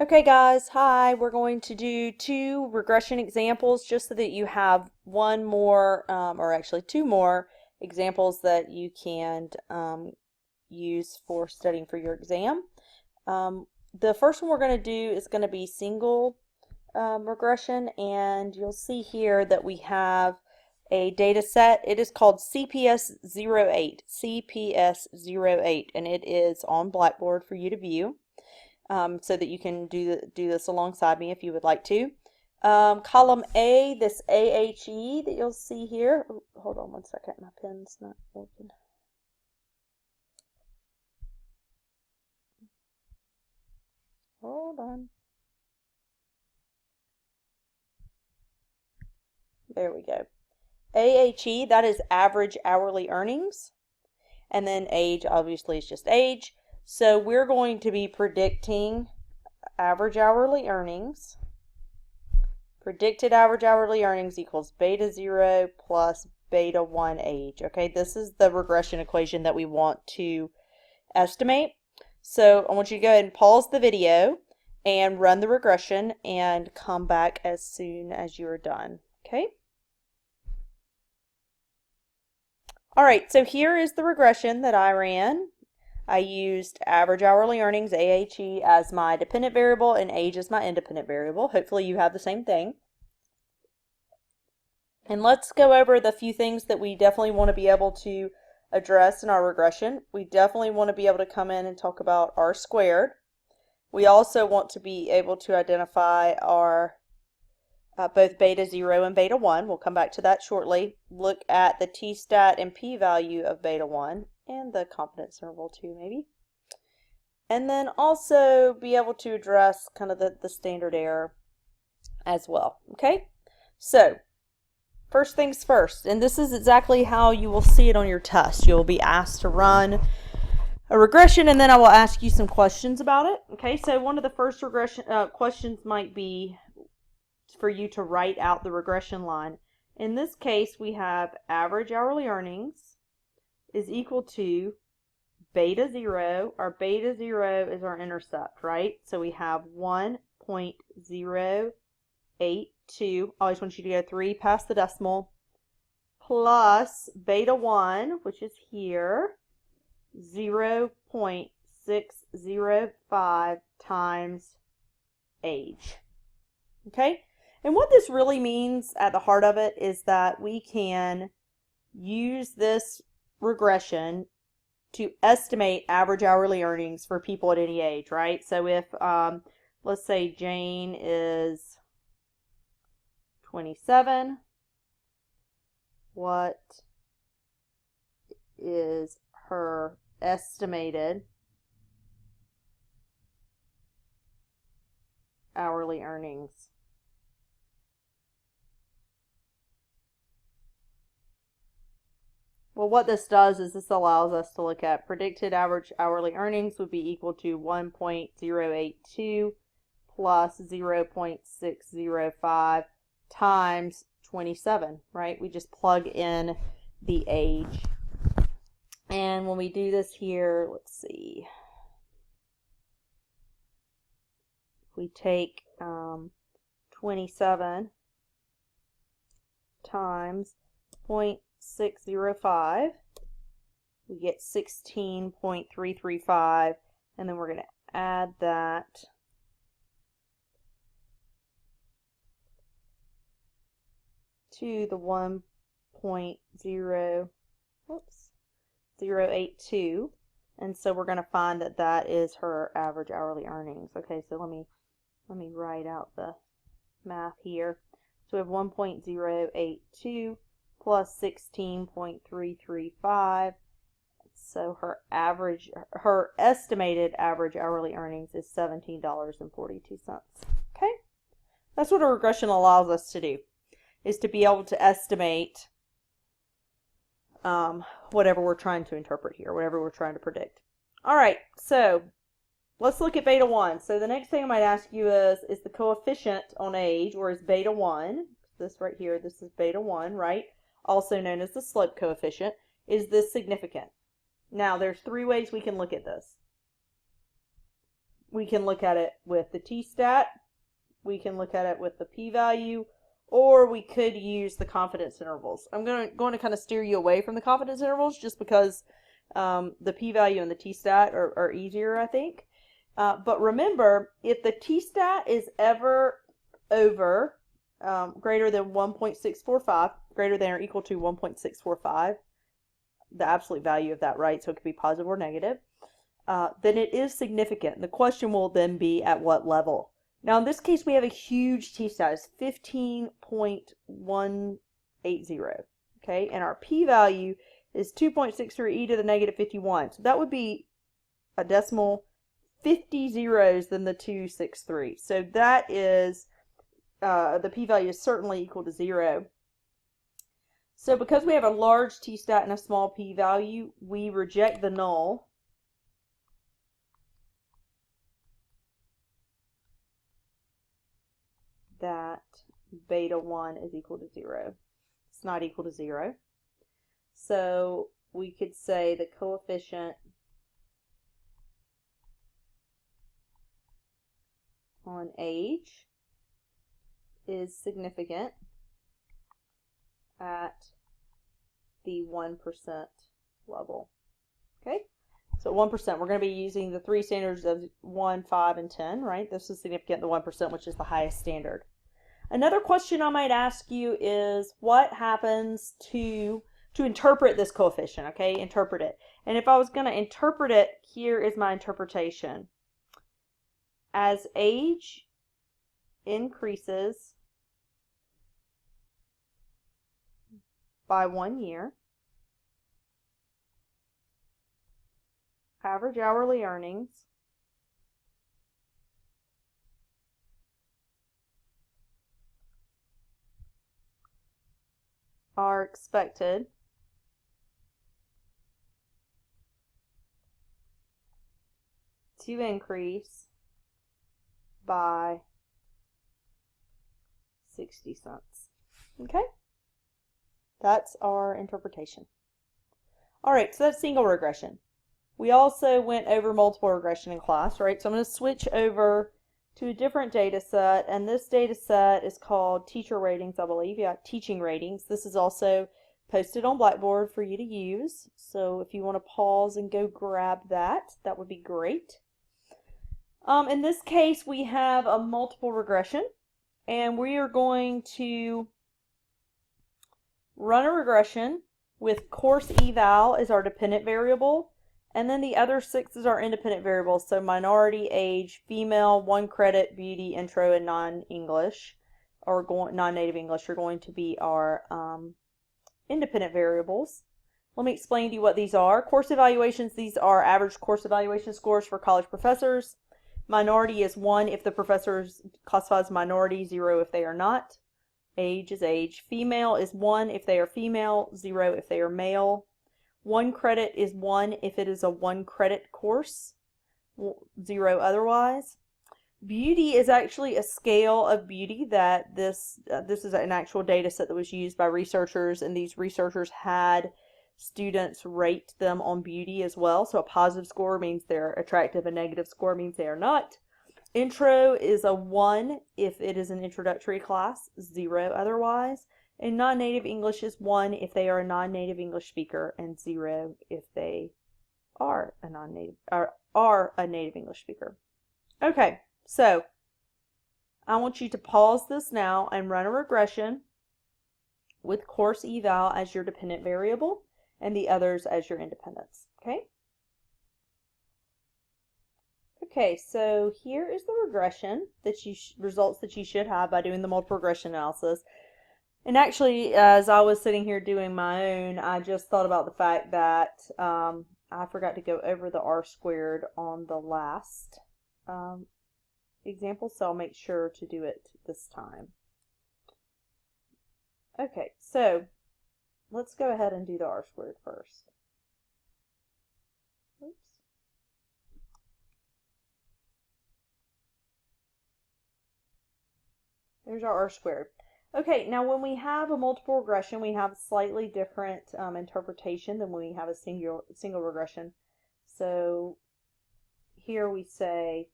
Okay guys, hi. We're going to do two regression examples just so that you have one more, or actually two more examples that you can use for studying for your exam. The first one we're going to do is going to be single regression, and you'll see here that we have a data set. It is called CPS08, CPS08, and it is on Blackboard for you to view. So that you can do this alongside me if you would like to. Column A, this AHE that you'll see here. Oh, hold on one second, my pen's not working. Hold on. There we go. AHE, that is average hourly earnings. And then age, obviously, is just age. So we're going to be predicting average hourly earnings. Predicted average hourly earnings equals beta 0 plus beta 1 age. Okay, this is the regression equation that we want to estimate. So I want you to go ahead and pause the video and run the regression and come back as soon as you're done. Okay? All right, so here is the regression that I ran. I used average hourly earnings, AHE, as my dependent variable and age as my independent variable. Hopefully you have the same thing. And let's go over the few things that we definitely want to be able to address in our regression. We definitely want to be able to come in and talk about R squared. We also want to be able to identify our both beta 0 and beta 1. We'll come back to that shortly. Look at the t-stat and p-value of beta 1 and the confidence interval too, maybe. And then also be able to address kind of the standard error as well. Okay, so first things first, and this is exactly how you will see it on your test. You'll be asked to run a regression, and then I will ask you some questions about it. Okay, so one of the first regression questions might be for you to write out the regression line. In this case, we have average hourly earnings is equal to beta 0. Our beta 0 is our intercept, right? So we have 1.082. Always want you to go 3 past the decimal, plus beta 1, which is here, 0.605 times age. Okay? And what this really means at the heart of it is that we can use this regression to estimate average hourly earnings for people at any age, right? So if, let's say Jane is 27, what is her estimated hourly earnings? Well, what this does is this allows us to look at predicted average hourly earnings would be equal to 1.082 plus 0.605 times 27, right? We just plug in the age. And when we do this here, let's see. If we take 27 times 0.605, we get 16.335, and then we're going to add that to the 1.082, and so we're going to find that that is her average hourly earnings. Okay, so let me write out the math here. So we have 1.082 plus 16.335. So her estimated average hourly earnings is $17.42. Okay? That's what a regression allows us to do, is to be able to estimate whatever we're trying to interpret here, whatever we're trying to predict. All right, so let's look at beta 1. So the next thing I might ask you is the coefficient on age, or is beta 1, this right here, this is beta 1, right? Also known as the slope coefficient. Is this significant? Now, there's 3 ways we can look at this. We can look at it with the t-stat, we can look at it with the p-value, or we could use the confidence intervals. I'm going to kind of steer you away from the confidence intervals just because the p-value and the t-stat are easier, I think. But remember, if the t-stat is ever over greater than 1.645, greater than or equal to 1.645, the absolute value of that, right? So it could be positive or negative. Then it is significant. The question will then be at what level. Now, in this case, we have a huge t-stat. It's 15.180, okay? And our p-value is 2.63 e to the negative 51. So that would be a decimal 50 zeros than the 263. So that is, the p-value is certainly equal to 0. So because we have a large t-stat and a small p-value, we reject the null. That beta 1 is equal to 0. It's not equal to 0. So we could say the coefficient on age is significant at the 1% level. Okay? So 1%, we're going to be using the three standards of 1, 5, and 10, right? This is significant, the 1%, which is the highest standard. Another question I might ask you is what happens to interpret this coefficient, okay? Interpret it. And if I was going to interpret it, here is my interpretation. As age increases by 1 year, average hourly earnings are expected to increase by 60 cents. Okay? That's our interpretation. All right, so that's single regression. We also went over multiple regression in class, right? So I'm going to switch over to a different data set, and this data set is called teacher ratings, I believe. Yeah, teaching ratings. This is also posted on Blackboard for you to use. So if you want to pause and go grab that, that would be great. In this case, we have a multiple regression, and we are going to run a regression with course eval as our dependent variable, and then the other 6 is our independent variables. So minority, age, female, 1 credit, beauty, intro, and non-English, or non-native English are going to be our independent variables. Let me explain to you what these are. Course evaluations, these are average course evaluation scores for college professors. Minority is 1 if the professor classifies minority, 0 if they are not. Age is age. Female is 1 if they are female, 0 if they are male. 1 credit is 1 if it is a 1 credit course, 0 otherwise. Beauty is actually a scale of beauty that this is an actual data set that was used by researchers, and these researchers had students rate them on beauty as well. So a positive score means they're attractive, a negative score means they are not. Intro is a 1 if it is an introductory class, 0 otherwise. And non-native English is 1 if they are a non-native English speaker, and 0 if they are a native English speaker. Okay, so I want you to pause this now and run a regression with course eval as your dependent variable and the others as your independents. Okay? Okay, so here is the regression that results that you should have by doing the multiple regression analysis. And actually, as I was sitting here doing my own, I just thought about the fact that I forgot to go over the r-squared on the last example, so I'll make sure to do it this time. Okay, so let's go ahead and do the r-squared first. Oops. There's our r-squared. Okay, now when we have a multiple regression, we have a slightly different interpretation than when we have a single regression. So here we say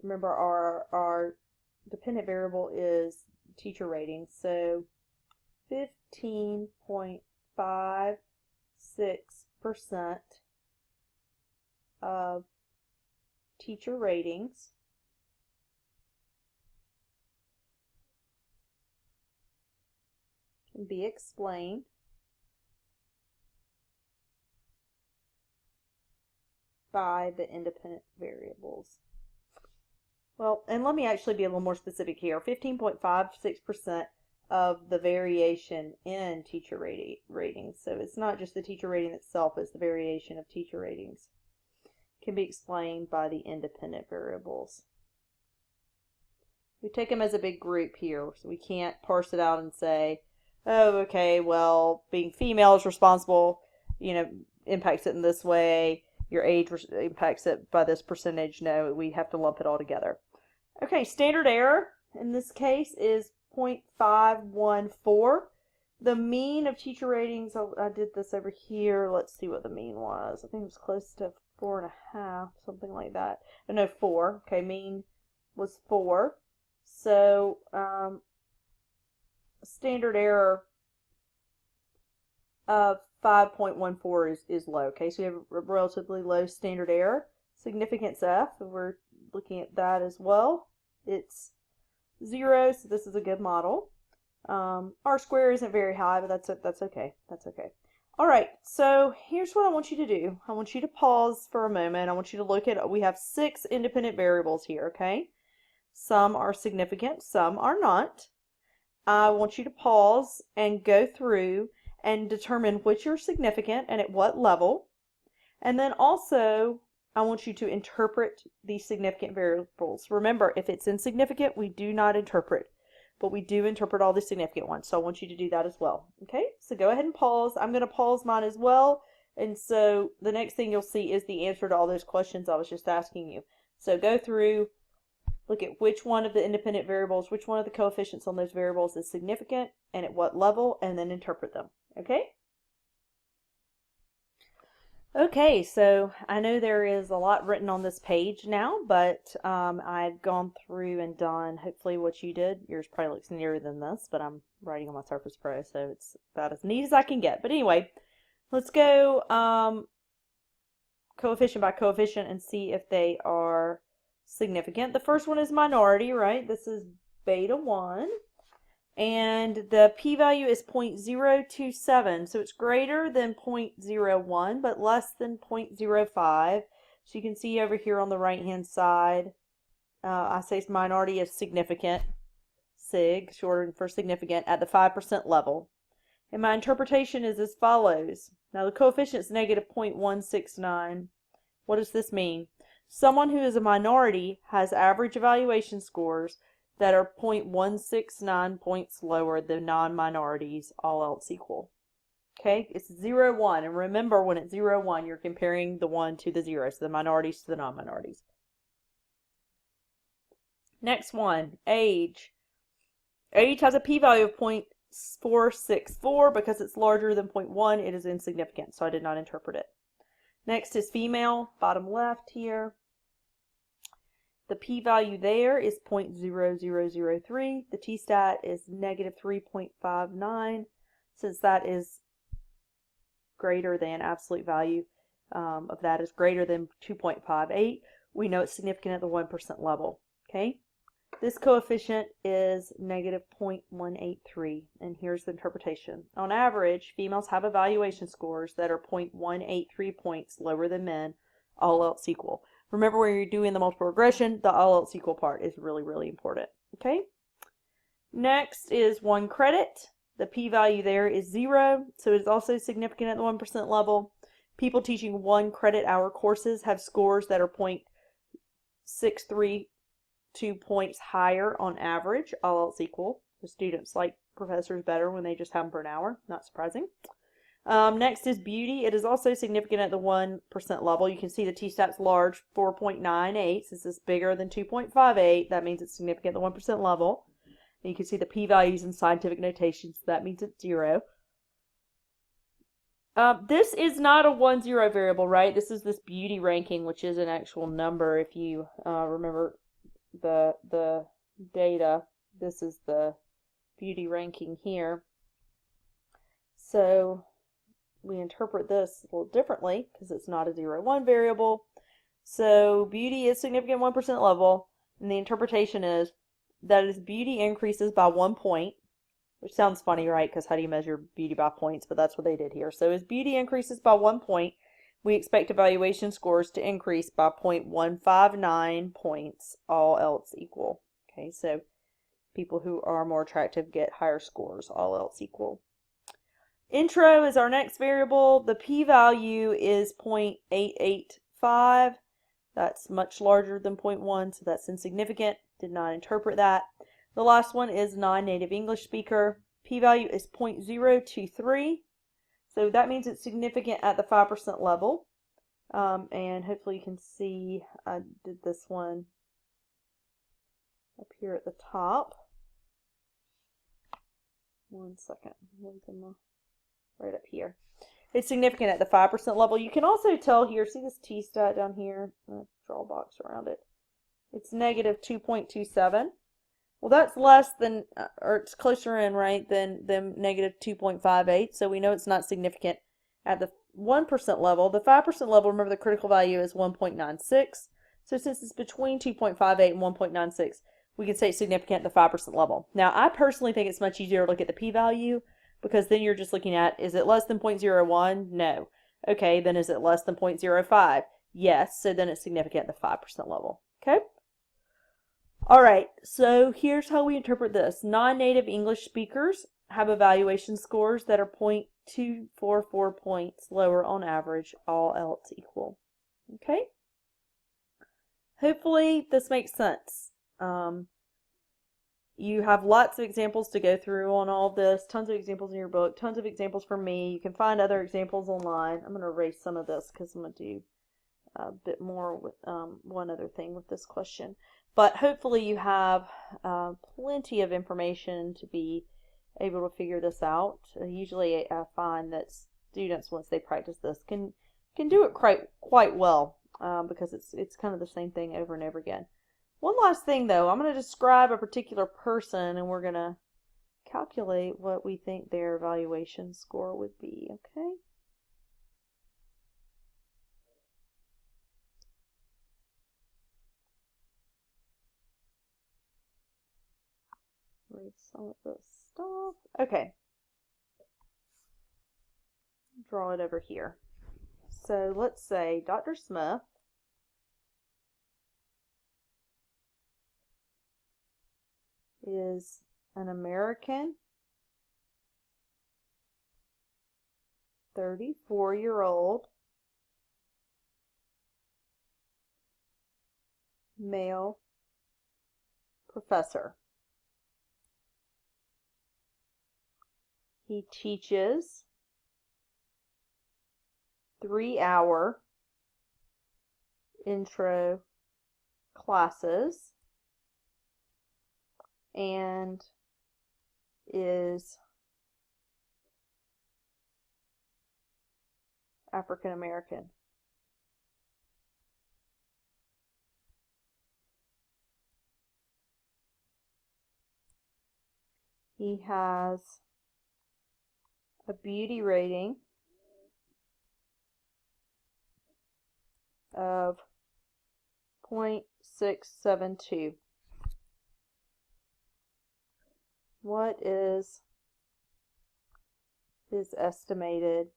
remember our dependent variable is teacher rating, so 15.56% of teacher ratings can be explained by the independent variables. Well, and let me actually be a little more specific here. 15.56% of the variation in teacher ratings. So it's not just the teacher rating itself, it's the variation of teacher ratings. Can be explained by the independent variables. We take them as a big group here, so we can't parse it out and say, oh, okay, well, being female is responsible, impacts it in this way. Your age impacts it by this percentage. No, we have to lump it all together. Okay, standard error in this case is 0.514. The mean of teacher ratings, I did this over here. Let's see what the mean was. I think it was close to 4.5, something like that. No, 4. Okay, mean was 4. So, standard error of 5.14 is low. Okay, so we have a relatively low standard error. Significance F, we're looking at that as well. It's 0, so this is a good model. R square isn't very high, but that's okay. That's okay. All right, so here's what I want you to do. I want you to pause for a moment. I want you to look at, we have 6 independent variables here, okay? Some are significant, some are not. I want you to pause and go through and determine which are significant and at what level. And then also, I want you to interpret these significant variables. Remember, if it's insignificant, we do not interpret, but we do interpret all the significant ones. So I want you to do that as well. Okay, so go ahead and pause. I'm going to pause mine as well. And so the next thing you'll see is the answer to all those questions I was just asking you. So go through, look at which one of the independent variables, which one of the coefficients on those variables is significant and at what level, and then interpret them. Okay? Okay, so I know there is a lot written on this page now, but I've gone through and done hopefully what you did. Yours probably looks nearer than this, but I'm writing on my Surface Pro, so it's about as neat as I can get. But anyway, let's go coefficient by coefficient and see if they are significant. The first one is minority, right? This is beta 1. And the p-value is 0.027, so it's greater than 0.01, but less than 0.05. So you can see over here on the right-hand side, I say minority is significant, sig, shortened for significant, at the 5% level. And my interpretation is as follows. Now the coefficient is negative 0.169. What does this mean? Someone who is a minority has average evaluation scores that are 0.169 points lower than non-minorities, all else equal. Okay, it's 0, 1, and remember when it's 0, 1, you're comparing the 1 to the 0, so the minorities to the non-minorities. Next one, age. Age has a p-value of 0.464. Because it's larger than 0.1, it is insignificant, so I did not interpret it. Next is female, bottom left here. The p-value there is 0.0003. The t-stat is negative 3.59. Since that is greater than absolute value of that is greater than 2.58, we know it's significant at the 1% level. Okay, this coefficient is negative 0.183, and here's the interpretation. On average, females have evaluation scores that are 0.183 points lower than men, all else equal. Remember, when you're doing the multiple regression, the all else equal part is really, really important. Okay? Next is 1 credit. The p-value there is 0, so it is also significant at the 1% level. People teaching 1 credit hour courses have scores that are 0.632 points higher on average, all else equal. The students like professors better when they just have them for an hour. Not surprising. Next is beauty. It is also significant at the 1% level. You can see the t-stat's large, 4.98. Since it's bigger than 2.58, that means it's significant at the 1% level. And you can see the p-values in scientific notation, so that means it's 0. This is not a 1-0 variable, right? This is this beauty ranking, which is an actual number. If you remember the data, this is the beauty ranking here. So we interpret this a little differently because it's not a 0-1 variable. So beauty is significant 1% level, and the interpretation is that as beauty increases by 1 point, which sounds funny, right? Because how do you measure beauty by points? But that's what they did here. So as beauty increases by 1 point, we expect evaluation scores to increase by 0.159 points, all else equal. Okay, so people who are more attractive get higher scores, all else equal. Intro is our next variable. The p-value is 0.885. That's much larger than 0.1, so that's insignificant. Did not interpret that. The last one is non-native English speaker. P-value is 0.023. So that means it's significant at the 5% level. And hopefully you can see I did this one up here at the top. One second. Right up here. It's significant at the 5% level. You can also tell here, see this t-stat down here? I'll draw a box around it. It's negative 2.27. Well, that's less than, or it's closer in, right, than negative 2.58. So we know it's not significant at the 1% level. The 5% level, remember the critical value is 1.96. So since it's between 2.58 and 1.96, we can say it's significant at the 5% level. Now, I personally think it's much easier to look at the p-value, because then you're just looking at, is it less than 0.01? No. Okay, then is it less than 0.05? Yes, so then it's significant at the 5% level. Okay? All right, so here's how we interpret this. Non-native English speakers have evaluation scores that are 0.244 points lower on average, all else equal. Okay? Hopefully this makes sense. You have lots of examples to go through on all this, tons of examples in your book, tons of examples from me. You can find other examples online. I'm going to erase some of this because I'm going to do a bit more with one other thing with this question. But hopefully you have plenty of information to be able to figure this out. Usually I find that students, once they practice this, can do it quite well because it's kind of the same thing over and over again. One last thing though, I'm going to describe a particular person and we're going to calculate what we think their evaluation score would be, okay? Read some of this stuff. Okay. Draw it over here. So let's say Dr. Smith is an American 34-year-old male professor. He teaches 3-hour intro classes and is African American. He has a beauty rating of 0.672. What is his estimated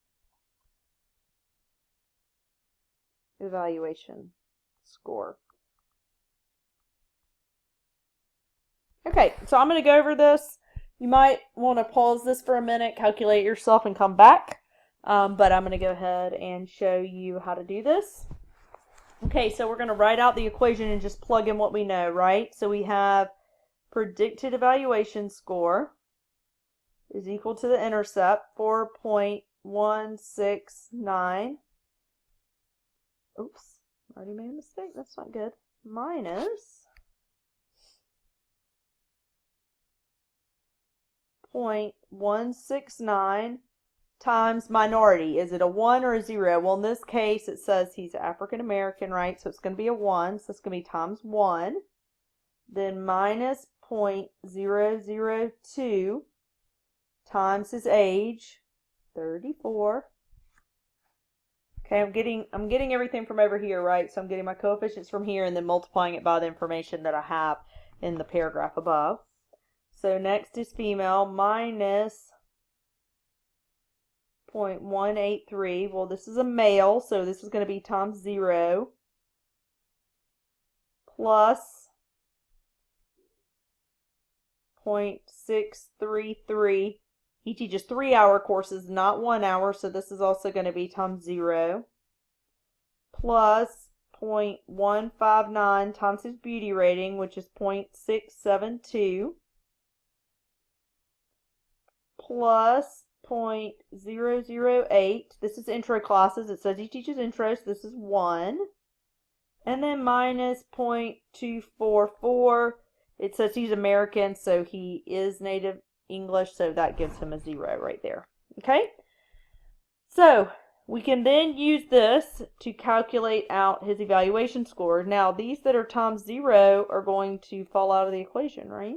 evaluation score? Okay, so I'm going to go over this. You might want to pause this for a minute, calculate yourself, and come back. But I'm going to go ahead and show you how to do this. Okay, so we're going to write out the equation and just plug in what we know, right? So we have predicted evaluation score is equal to the intercept, 4.169. Oops, already made a mistake. That's not good. Minus 0.169 times minority. Is it a 1 or a 0? Well, in this case, it says he's African American, right? So it's going to be a 1. So it's going to be times 1. Then minus 0.002 times his age, 34. Okay, I'm getting everything from over here, right? So I'm getting my coefficients from here and then multiplying it by the information that I have in the paragraph above. So next is female, minus 0.183. Well, this is a male, so this is going to be times 0 plus 0.633. He teaches 3-hour courses, not 1 hour, so this is also going to be times 0 plus 0.159 times his beauty rating, which is 0.672, plus 0.008. This is intro classes. It says he teaches intro, so this is 1. And then minus 0.244. It says he's American, so he is native English, so that gives him a 0 right there. Okay? So we can then use this to calculate out his evaluation score. Now, these that are times 0 are going to fall out of the equation, right?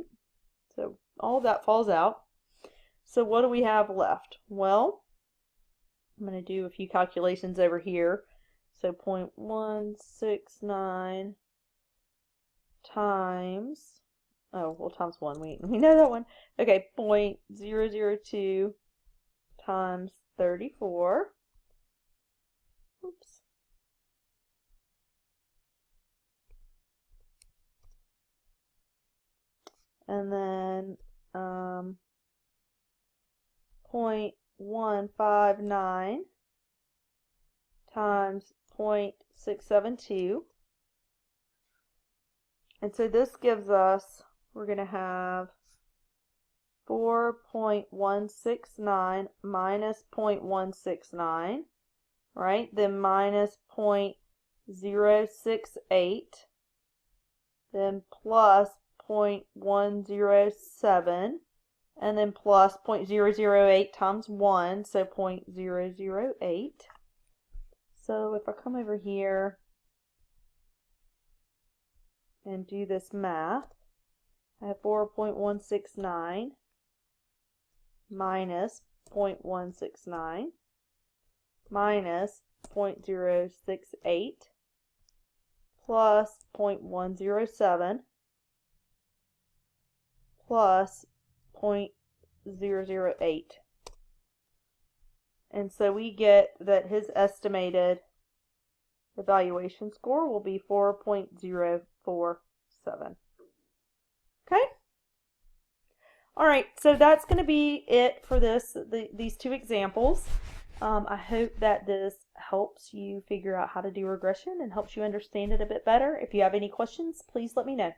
So all of that falls out. So what do we have left? Well, I'm going to do a few calculations over here. So 0.169 times, oh, well, times 1, we know that one. Okay, 0.002 times 34. Oops. And then 0.159 times 0.672. And so this gives us, we're going to have 4.169 minus 0.169, right? Then minus 0.068, then plus 0.107, and then plus 0.008 times 1, so 0.008. So if I come over here and do this math, I have 4.169 minus 0.169 minus 0.068 plus 0.107 plus 0.008. And so we get that his estimated evaluation score will be 4.047. Okay? All right, so that's going to be it for these two examples. I hope that this helps you figure out how to do regression and helps you understand it a bit better. If you have any questions, please let me know.